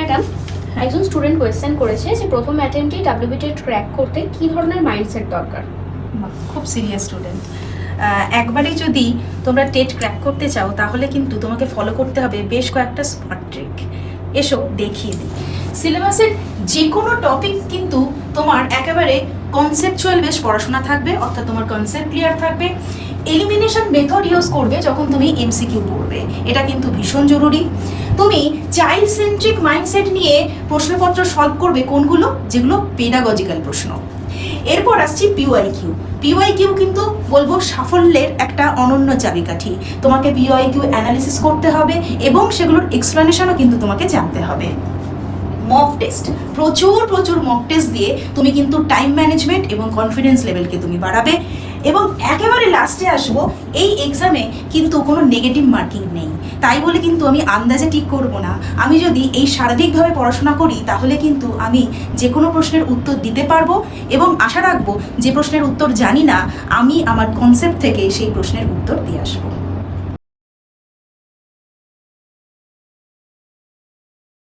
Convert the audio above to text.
Madam, একজন student question করেছে যে প্রথম অ্যাটেম্পটেই ডাব্লিউবিটি ক্র্যাক করতে কী ধরনের মাইন্ডসেট দরকার? খুব সিরিয়াস স্টুডেন্ট। একবারে যদি তোমরা টেট ক্র্যাক করতে চাও তাহলে কিন্তু তোমাকে ফলো করতে হবে বেশ কয়েকটা স্মার্ট ট্রিক। এসো দেখিয়ে দিই। সিলেবাসের যে কোনো টপিক কিন্তু তোমার একেবারে কনসেপচুয়াল বেশ পড়াশোনা থাকবে, অর্থাৎ তোমার কনসেপ্ট ক্লিয়ার থাকবে। এলিমিনেশন মেথড ইউজ করবে যখন তুমি এমসিকিউ পড়বে, এটা কিন্তু ভীষণ জরুরি। তুমি চাইল্ড সেন্ট্রিক মাইন্ডসেট নিয়ে প্রশ্নপত্র সলভ করবে কোনগুলো, যেগুলো পেডাগজিক্যাল প্রশ্ন। এরপর আসছি পিওয়াইকিউ। পিওয়াইকিউ কিন্তু বলবো সাফল্যের একটা অনন্য চাবিকাঠি। তোমাকে পিওয়াইকিউ অ্যানালিসিস করতে হবে এবং সেগুলোর এক্সপ্লেনেশনও কিন্তু তোমাকে জানতে হবে। মক টেস্ট, প্রচুর মক টেস্ট দিয়ে তুমি কিন্তু টাইম ম্যানেজমেন্ট এবং কনফিডেন্স লেভেলকে তুমি বাড়াবে। এবং একেবারে লাস্টে আসবো, এই এক্সামে কিন্তু কোনো নেগেটিভ মার্কিং নেই, তাই বলে কিন্তু আমি আন্দাজে ঠিক করব না। আমি যদি এই শারীরিকভাবে পড়াশোনা করি তাহলে কিন্তু আমি যে কোনো প্রশ্নের উত্তর দিতে পারবো এবং আশা রাখবো যে প্রশ্নের উত্তর জানি না আমি আমার কনসেপ্ট থেকে সেই প্রশ্নের উত্তর দিয়ে আসবো।